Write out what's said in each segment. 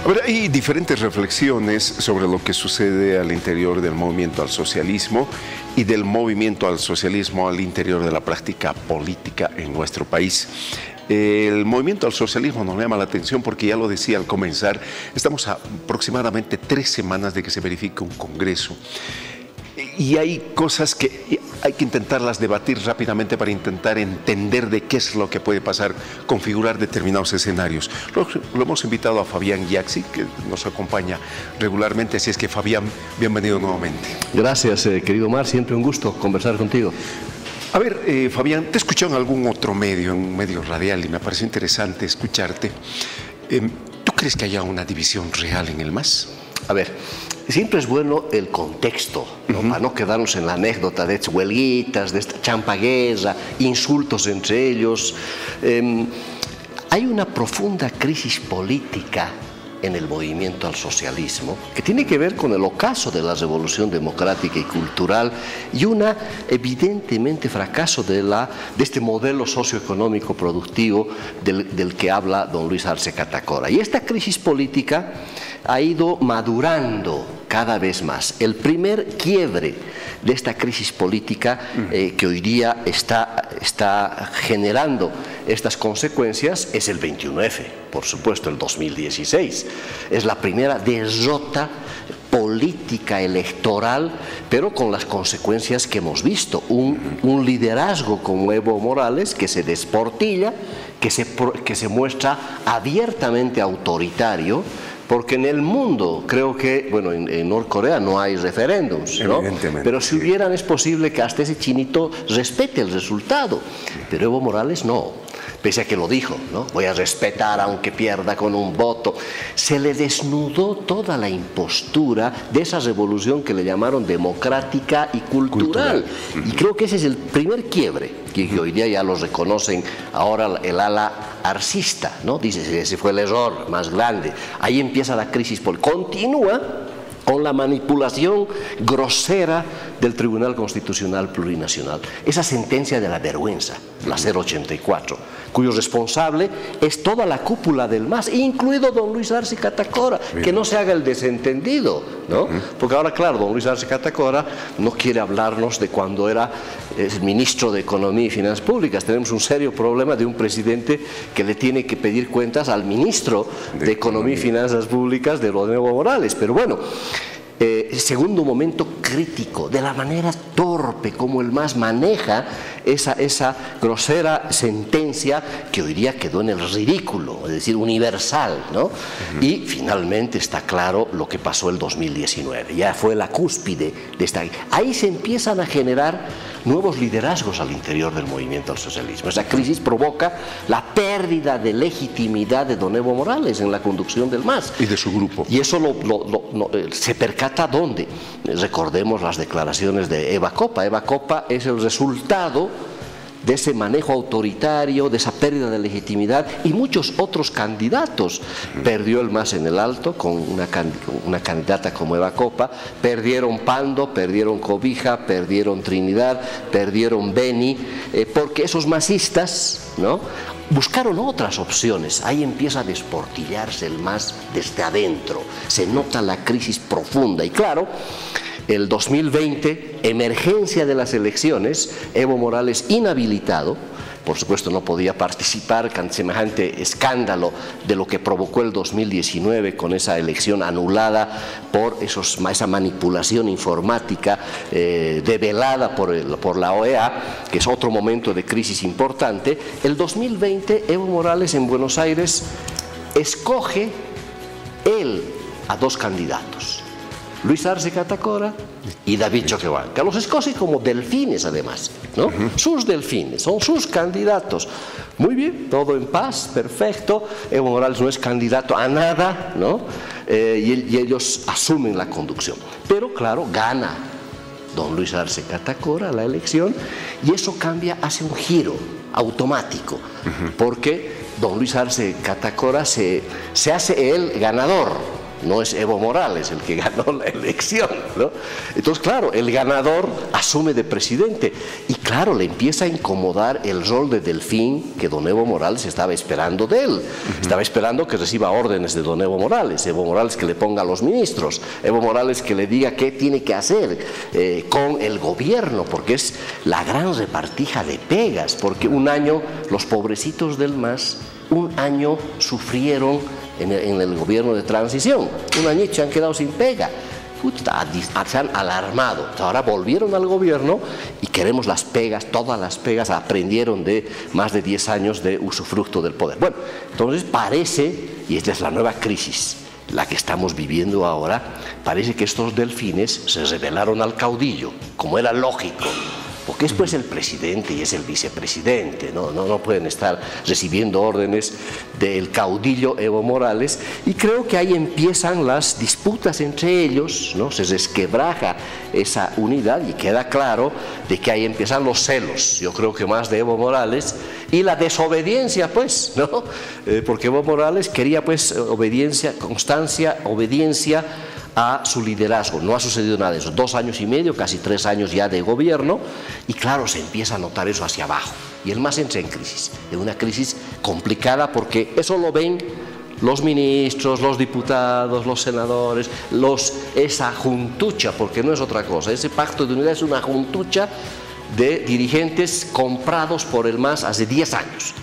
A ver, hay diferentes reflexiones sobre lo que sucede al interior del movimiento al socialismo y del movimiento al socialismo al interior de la práctica política en nuestro país. El movimiento al socialismo nos llama la atención porque, ya lo decía al comenzar, estamos a aproximadamente 3 semanas de que se verifique un congreso. Y hay cosas que hay que intentarlas debatir rápidamente para intentar entender de qué es lo que puede pasar, configurar determinados escenarios. Lo hemos invitado a Fabián Yaxi, que nos acompaña regularmente, así es que Fabián, bienvenido nuevamente. Gracias, querido Omar, siempre un gusto conversar contigo. A ver, Fabián, te escuché en algún otro medio, en un medio radial, y me pareció interesante escucharte. ¿Tú crees que haya una división real en el MAS? A ver, siempre es bueno el contexto, ¿no? Para no quedarnos en la anécdota de estas huelguitas, de esta champaguesa, insultos entre ellos. Hay una profunda crisis política en el movimiento al socialismo, que tiene que ver con el ocaso de la revolución democrática y cultural y una evidentemente fracaso de este modelo socioeconómico productivo del que habla don Luis Arce Catacora. Y esta crisis política ha ido madurando cada vez más. El primer quiebre de esta crisis política que hoy día está generando estas consecuencias es el 21F, por supuesto, el 2016. Es la primera derrota política electoral, pero con las consecuencias que hemos visto. Un liderazgo como Evo Morales que se desportilla, que se muestra abiertamente autoritario, porque en el mundo, creo que, bueno, en Norcorea no hay referéndums, ¿no? Pero si hubieran, es posible que hasta ese chinito respete el resultado, pero Evo Morales no. Pese a que lo dijo, ¿no? Voy a respetar aunque pierda con un voto. Se le desnudó toda la impostura de esa revolución que le llamaron democrática y cultural. Y creo que ese es el primer quiebre, que hoy día ya lo reconocen ahora el ala arcista, ¿no? Dice, ese fue el error más grande. Ahí empieza la crisis política. Continúa con la manipulación grosera del Tribunal Constitucional Plurinacional. Esa sentencia de la vergüenza, la 084, cuyo responsable es toda la cúpula del MAS, incluido don Luis Arce Catacora. Que no se haga el desentendido, ¿no? Porque ahora, claro, don Luis Arce Catacora no quiere hablarnos de cuando era el ministro de Economía y Finanzas Públicas. Tenemos un serio problema de un presidente que le tiene que pedir cuentas al ministro de Economía y Finanzas Públicas de Evo Morales. Pero bueno, segundo momento crítico, de la manera torpe como el MAS maneja esa grosera sentencia que hoy día quedó en el ridículo, es decir, universal, ¿no? Y finalmente está claro lo que pasó el 2019, ya fue la cúspide de esta. Ahí se empiezan a generar nuevos liderazgos al interior del movimiento al socialismo. Esa crisis provoca la pérdida de legitimidad de don Evo Morales en la conducción del MAS. Y de su grupo. Y eso se percata ¿dónde? Recordemos las declaraciones de Eva Coppa. Eva Coppa es el resultado de ese manejo autoritario, de esa pérdida de legitimidad, y muchos otros candidatos. Perdió el MAS en el Alto con una candidata como Eva Coppa, perdieron Pando, perdieron Cobija, perdieron Trinidad, perdieron Beni, porque esos masistas, ¿no?, buscaron otras opciones. Ahí empieza a desportillarse el MAS desde adentro, se nota la crisis profunda. Y claro, el 2020, emergencia de las elecciones, Evo Morales inhabilitado, por supuesto no podía participar con semejante escándalo de lo que provocó el 2019 con esa elección anulada por esa manipulación informática develada por la OEA, que es otro momento de crisis importante. El 2020 Evo Morales en Buenos Aires escoge él a 2 candidatos, Luis Arce Catacora y David Choquehuanca. Los escoge como delfines, además, ¿no? Sus delfines, son sus candidatos. Muy bien, todo en paz, perfecto. Evo Morales no es candidato a nada, ¿no? Y ellos asumen la conducción. Pero, claro, gana don Luis Arce Catacora la elección, y eso hace un giro automático, porque don Luis Arce Catacora se hace el ganador no es Evo Morales el que ganó la elección, ¿no? Entonces, claro, el ganador asume de presidente y, claro, le empieza a incomodar el rol de delfín que don Evo Morales estaba esperando de él. Estaba esperando que reciba órdenes de don Evo Morales que le ponga a los ministros, Evo Morales que le diga qué tiene que hacer con el gobierno, porque es la gran repartija de pegas, porque un año los pobrecitos del MAS, un año sufrieron en el gobierno de transición, un añito se han quedado sin pega. Se han alarmado, ahora volvieron al gobierno y queremos las pegas, todas las pegas, aprendieron de más de 10 años de usufructo del poder. Bueno, entonces parece, y esta es la nueva crisis, la que estamos viviendo ahora, parece que estos delfines se rebelaron al caudillo, como era lógico, porque es pues el presidente y es el vicepresidente, no pueden estar recibiendo órdenes del caudillo Evo Morales, y creo que ahí empiezan las disputas entre ellos, ¿no? Se resquebraja esa unidad y queda claro de que ahí empiezan los celos, yo creo que más de Evo Morales, y la desobediencia, pues, ¿no? Porque Evo Morales quería pues obediencia, constancia, obediencia a su liderazgo. No ha sucedido nada de eso. 2 años y medio, casi 3 años ya de gobierno, y claro, se empieza a notar eso hacia abajo. Y el MAS entra en crisis, en una crisis complicada, porque eso lo ven los ministros, los diputados, los senadores, esa juntucha, porque no es otra cosa. Ese pacto de unidad es una juntucha de dirigentes comprados por el MAS hace 10 años.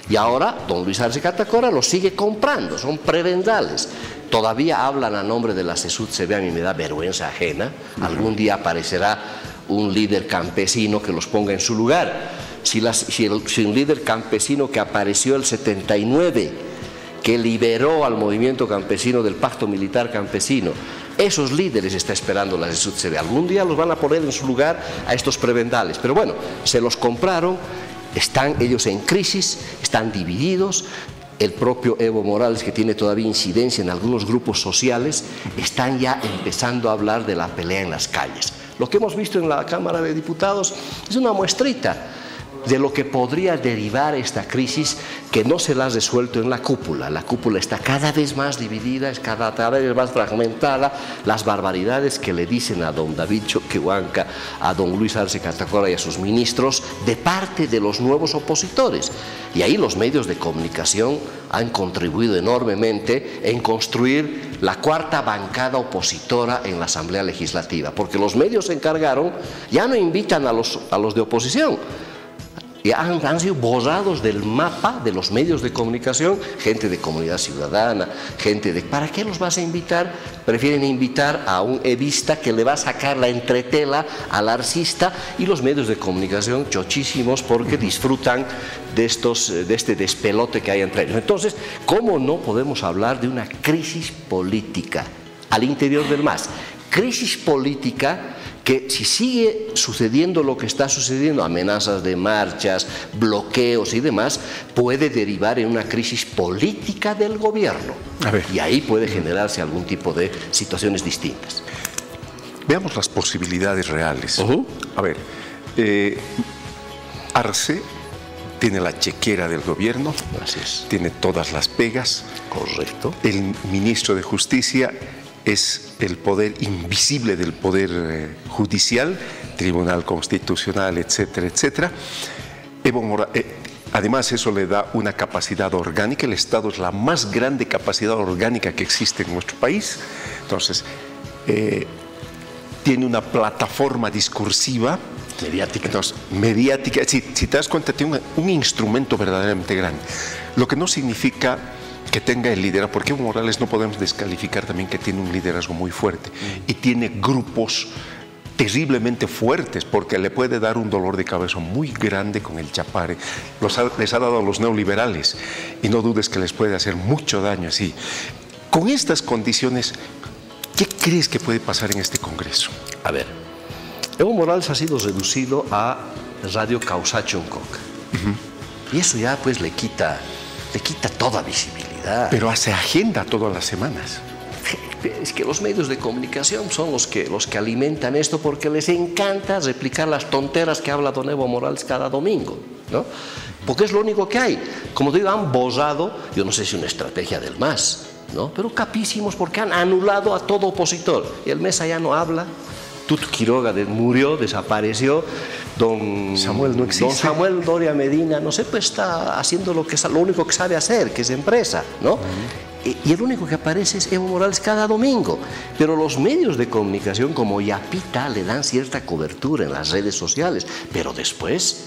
Y ahora don Luis Arce Catacora los sigue comprando, son prebendales. Todavía hablan a nombre de la CESUD-CB, a mí me da vergüenza ajena. Algún día aparecerá un líder campesino que los ponga en su lugar. Si un líder campesino que apareció el 79, que liberó al movimiento campesino del pacto militar campesino, esos líderes está esperando la CESUD-CB. Algún día los van a poner en su lugar a estos prebendales. Pero bueno, se los compraron, están ellos en crisis, están divididos. El propio Evo Morales, que tiene todavía incidencia en algunos grupos sociales, están ya empezando a hablar de la pelea en las calles. Lo que hemos visto en la Cámara de Diputados es una muestrita de lo que podría derivar esta crisis, que no se la ha resuelto en la cúpula. La cúpula está cada vez más dividida, es cada vez más fragmentada. Las barbaridades que le dicen a don David Choquehuanca, a don Luis Arce Catacora y a sus ministros de parte de los nuevos opositores. Y ahí los medios de comunicación han contribuido enormemente en construir la cuarta bancada opositora en la Asamblea Legislativa, porque los medios se encargaron, ya no invitan a los de oposición, han sido borrados del mapa de los medios de comunicación, gente de Comunidad Ciudadana, gente de... ¿Para qué los vas a invitar? Prefieren invitar a un evista que le va a sacar la entretela al arcista, y los medios de comunicación chochísimos porque disfrutan de este despelote que hay entre ellos. Entonces, ¿cómo no podemos hablar de una crisis política al interior del MAS? Crisis política que, si sigue sucediendo lo que está sucediendo, amenazas de marchas, bloqueos y demás, puede derivar en una crisis política del gobierno. Y ahí puede generarse algún tipo de situaciones distintas. Veamos las posibilidades reales. A ver, Arce tiene la chequera del gobierno, tiene todas las pegas. Correcto. El ministro de Justicia es el poder invisible del poder judicial, Tribunal Constitucional, etcétera, etcétera. Además, eso le da una capacidad orgánica. El Estado es la más grande capacidad orgánica que existe en nuestro país. Entonces, tiene una plataforma discursiva. Mediática. Entonces, mediática. Si te das cuenta, tiene un instrumento verdaderamente grande. Lo que no significa que tenga el liderazgo, porque Evo Morales no podemos descalificar también que tiene un liderazgo muy fuerte y tiene grupos terriblemente fuertes, porque le puede dar un dolor de cabeza muy grande con el Chapare. Les ha dado a los neoliberales y no dudes que les puede hacer mucho daño así. Con estas condiciones, ¿qué crees que puede pasar en este Congreso? A ver, Evo Morales ha sido reducido a Radio Causachoncoca. Y eso ya pues le quita toda visibilidad. Pero hace agenda todas las semanas. Es que los medios de comunicación son los que alimentan esto, porque les encanta replicar las tonteras que habla don Evo Morales cada domingo, ¿no? Porque es lo único que hay. Como te digo, han borrado, yo no sé si una estrategia del MAS, ¿no? Pero capísimos porque han anulado a todo opositor. Y el Mesa ya no habla. Tuto Quiroga murió, desapareció. Don Samuel no existe. Don Samuel Doria Medina, no sé, pues está haciendo lo único que sabe hacer, que es empresa, ¿no? Y el único que aparece es Evo Morales cada domingo. Pero los medios de comunicación como Yapita le dan cierta cobertura en las redes sociales, pero después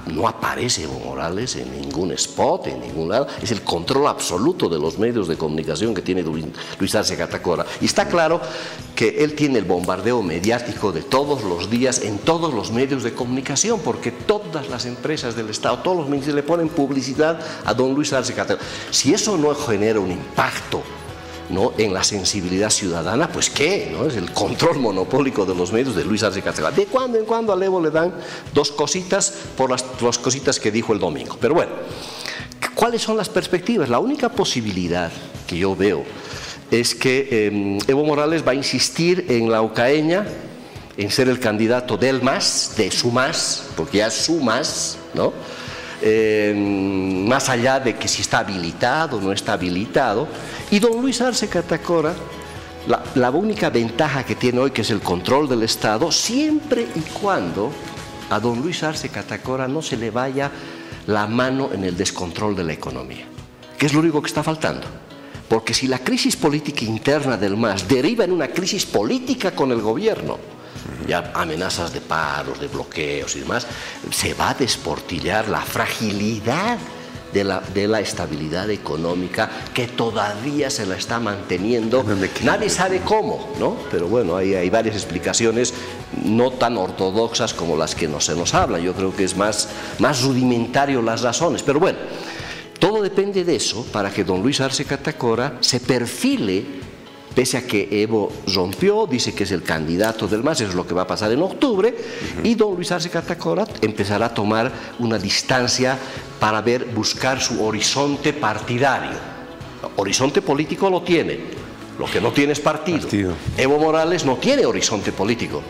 no aparece Evo Morales en ningún spot, en ningún lado. Es el control absoluto de los medios de comunicación que tiene Luis Arce Catacora. Y está claro que él tiene el bombardeo mediático de todos los días en todos los medios de comunicación, porque todas las empresas del Estado, todos los medios le ponen publicidad a don Luis Arce Catacora. Si eso no genera un impacto, ¿no?, en la sensibilidad ciudadana, pues ¿qué? ¿No? Es el control monopólico de los medios de Luis Arce Catacora. De cuando en cuando al Evo le dan dos cositas por las cositas que dijo el domingo. Pero bueno, ¿cuáles son las perspectivas? La única posibilidad que yo veo es que Evo Morales va a insistir en la Ocaeña, en ser el candidato del MAS, de su MAS, porque ya es su MAS, ¿no? Más allá de que si está habilitado o no está habilitado. Y don Luis Arce Catacora, la única ventaja que tiene hoy, que es el control del Estado, siempre y cuando a don Luis Arce Catacora no se le vaya la mano en el descontrol de la economía, que es lo único que está faltando. Porque si la crisis política interna del MAS deriva en una crisis política con el gobierno, ya amenazas de paros, de bloqueos y demás, se va a desportillar la fragilidad de la estabilidad económica que todavía se la está manteniendo. Nadie sabe cómo, ¿no? Pero bueno, hay varias explicaciones no tan ortodoxas como las que se nos hablan. Yo creo que es más rudimentario las razones. Pero bueno, todo depende de eso para que don Luis Arce Catacora se perfile. Pese a que Evo rompió, dice que es el candidato del MAS, eso es lo que va a pasar en octubre, y don Luis Arce Catacora empezará a tomar una distancia para buscar su horizonte partidario. Horizonte político lo tiene, lo que no tiene es partido. Evo Morales no tiene horizonte político,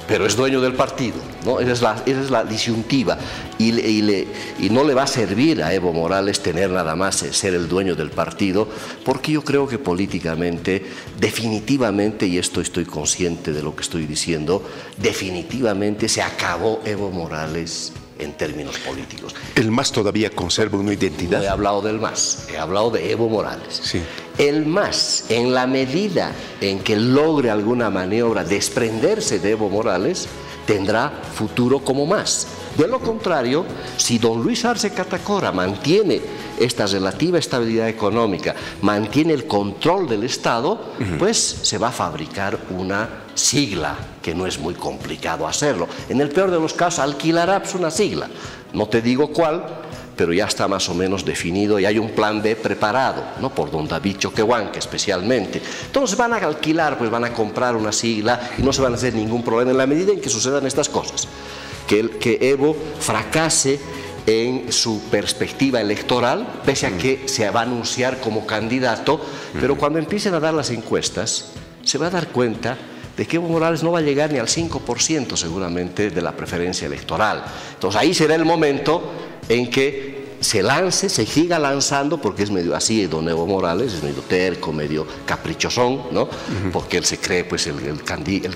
pero es dueño del partido, ¿no? Esa es la disyuntiva. Y no le va a servir a Evo Morales tener nada más ser el dueño del partido, porque yo creo que políticamente, definitivamente, y estoy consciente de lo que estoy diciendo, definitivamente se acabó Evo Morales en términos políticos. ¿El MAS todavía conserva una identidad? No he hablado del MAS, he hablado de Evo Morales. Sí. El MAS, en la medida en que logre alguna maniobra desprenderse de Evo Morales, tendrá futuro como MAS. De lo contrario, si don Luis Arce Catacora mantiene esta relativa estabilidad económica, mantiene el control del Estado, pues se va a fabricar una sigla, que no es muy complicado hacerlo. En el peor de los casos, alquilará una sigla. No te digo cuál, pero ya está más o menos definido y hay un plan B preparado, ¿no?, por don David Choquehuanca especialmente. Entonces van a alquilar, pues van a comprar una sigla y no se van a hacer ningún problema en la medida en que sucedan estas cosas. Que Evo fracase en su perspectiva electoral, pese a que se va a anunciar como candidato, pero cuando empiecen a dar las encuestas, se va a dar cuenta de que Evo Morales no va a llegar ni al 5% seguramente de la preferencia electoral. Entonces ahí será el momento en que se lance, se siga lanzando, porque es medio así don Evo Morales, es medio terco, medio caprichosón, ¿no? Porque él se cree pues el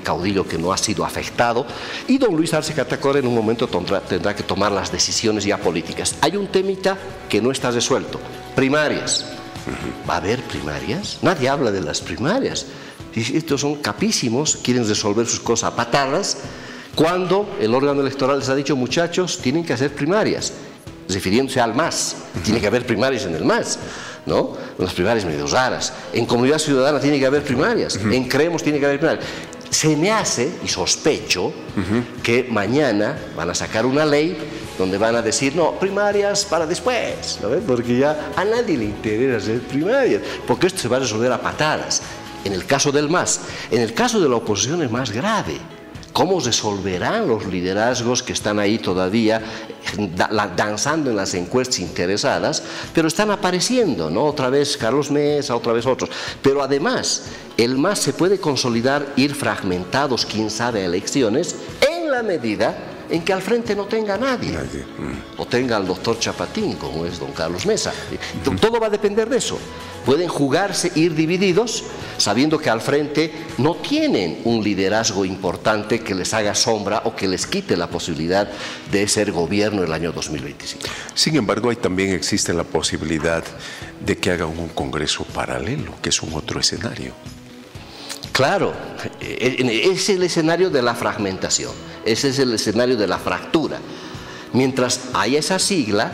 caudillo que no ha sido afectado, y don Luis Arce Catacora en un momento tendrá que tomar las decisiones ya políticas. Hay un temita que no está resuelto: primarias. ¿Va a haber primarias? Nadie habla de las primarias. Estos son capísimos, quieren resolver sus cosas a patadas, cuando el órgano electoral les ha dicho: muchachos, tienen que hacer primarias, refiriéndose al MAS. Tiene que haber primarias en el MAS, ¿no? Unas primarias medio raras. En Comunidad Ciudadana tiene que haber primarias. En Creemos tiene que haber primarias. Se me hace, y sospecho, que mañana van a sacar una ley donde van a decir: no, primarias para después, ¿no? Porque ya a nadie le interesa hacer primarias, porque esto se va a resolver a patadas. En el caso del MAS. En el caso de la oposición es más grave. ¿Cómo resolverán los liderazgos que están ahí todavía danzando en las encuestas interesadas, pero están apareciendo, ¿no? Otra vez Carlos Mesa, otra vez otros. Pero además, el MAS se puede consolidar, ir fragmentados, quién sabe, a elecciones, en la medida en que al frente no tenga nadie. O tenga al doctor Chapatín, como es don Carlos Mesa. Todo va a depender de eso. Pueden jugarse, ir divididos, sabiendo que al frente no tienen un liderazgo importante que les haga sombra o que les quite la posibilidad de ser gobierno el año 2025. Sin embargo, ahí también existe la posibilidad de que hagan un congreso paralelo, que es un otro escenario. Claro, es el escenario de la fragmentación, ese es el escenario de la fractura. Mientras haya esa sigla,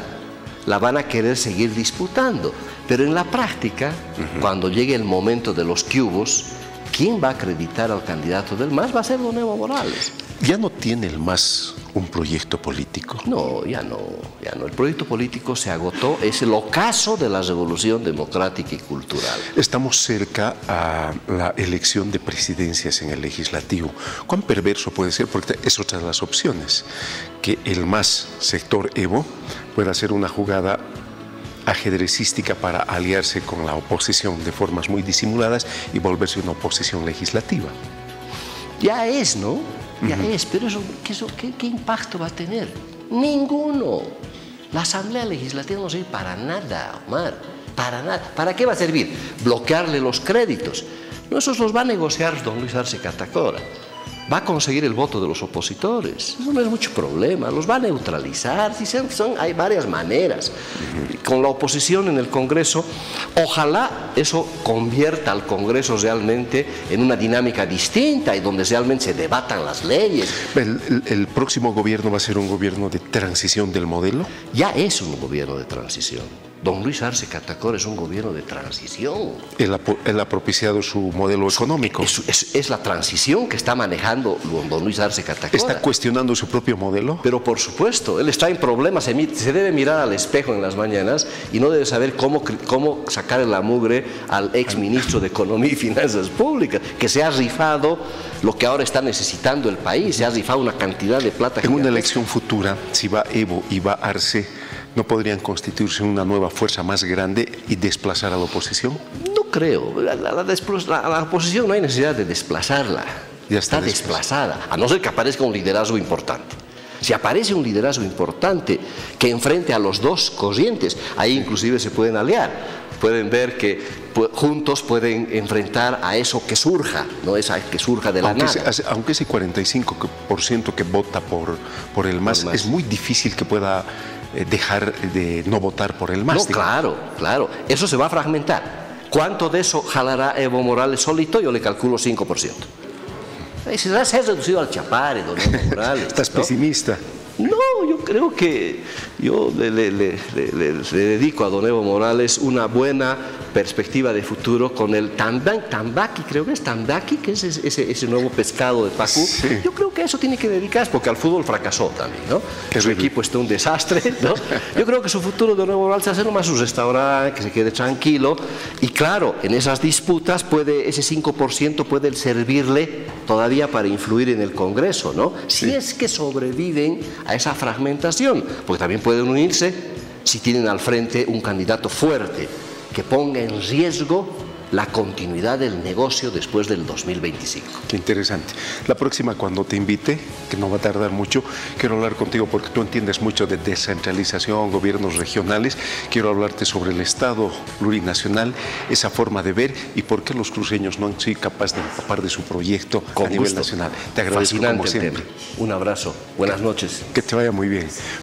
la van a querer seguir disputando. Pero en la práctica, cuando llegue el momento de los cubos, ¿quién va a acreditar al candidato del MAS? Va a ser don Evo Morales. ¿Ya no tiene el MAS un proyecto político? No, ya no. El proyecto político se agotó, es el ocaso de la revolución democrática y cultural. Estamos cerca a la elección de presidencias en el legislativo. ¿Cuán perverso puede ser? Porque es otra de las opciones, que el MAS, sector Evo, pueda hacer una jugada ajedrecística para aliarse con la oposición de formas muy disimuladas y volverse una oposición legislativa. Ya es, ¿no? Ya es, pero ¿qué impacto va a tener? Ninguno. La Asamblea Legislativa no sirve para nada, Omar, para nada. ¿Para qué va a servir? Bloquearle los créditos. No, esos los va a negociar don Luis Arce Catacora. Va a conseguir el voto de los opositores. Eso no es mucho problema, los va a neutralizar. Hay varias maneras. Con la oposición en el Congreso, ojalá eso convierta al Congreso realmente en una dinámica distinta y donde realmente se debatan las leyes. ¿El próximo gobierno va a ser un gobierno de transición del modelo? Ya es un gobierno de transición. Don Luis Arce Catacora es un gobierno de transición. Él ha propiciado su modelo económico. Es la transición que está manejando don Luis Arce Catacora. ¿Está cuestionando su propio modelo? Pero por supuesto, él está en problemas, se debe mirar al espejo en las mañanas y no debe saber cómo sacar la mugre al exministro de Economía y Finanzas Públicas, que se ha rifado lo que ahora está necesitando el país, se ha rifado una cantidad de plata. En una elección futura, si va Evo y va Arce, ¿no podrían constituirse una nueva fuerza más grande y desplazar a la oposición? No creo. La oposición no hay necesidad de desplazarla. Ya está desplazada, a no ser que aparezca un liderazgo importante. Si aparece un liderazgo importante que enfrente a los dos corrientes, ahí inclusive se pueden aliar. Pueden ver que juntos pueden enfrentar a eso que surja, no esa que surja de la nada. Aunque ese 45% que vota por el MAS, es muy difícil que pueda dejar de no votar por el MAS. No, claro. Eso se va a fragmentar. ¿Cuánto de eso jalará Evo Morales solito? Yo le calculo 5%. Se ha reducido al chapare, don Evo Morales. ¿Estás pesimista? No, yo creo que yo le dedico a don Evo Morales una buena perspectiva de futuro con el tambaqui, creo que es tambaqui, que es ese nuevo pescado de Pacú. Sí. Yo creo que eso tiene que dedicarse, porque al fútbol fracasó también, ¿no? Que su equipo está un desastre, ¿no? Yo creo que su futuro de don Evo Morales es hacer nomás su restaurante, que se quede tranquilo. Y claro, en esas disputas ese 5% puede servirle todavía para influir en el Congreso, ¿no? Si es que sobreviven a esa fragmentación, porque también pueden unirse si tienen al frente un candidato fuerte que ponga en riesgo la continuidad del negocio después del 2025. Qué interesante. La próxima, cuando te invite, que no va a tardar mucho, quiero hablar contigo porque tú entiendes mucho de descentralización, gobiernos regionales. Quiero hablarte sobre el Estado plurinacional, esa forma de ver y por qué los cruceños no han sido capaces de empapar de su proyecto a nivel nacional. Te agradezco como siempre. Un abrazo. Buenas noches. Que te vaya muy bien.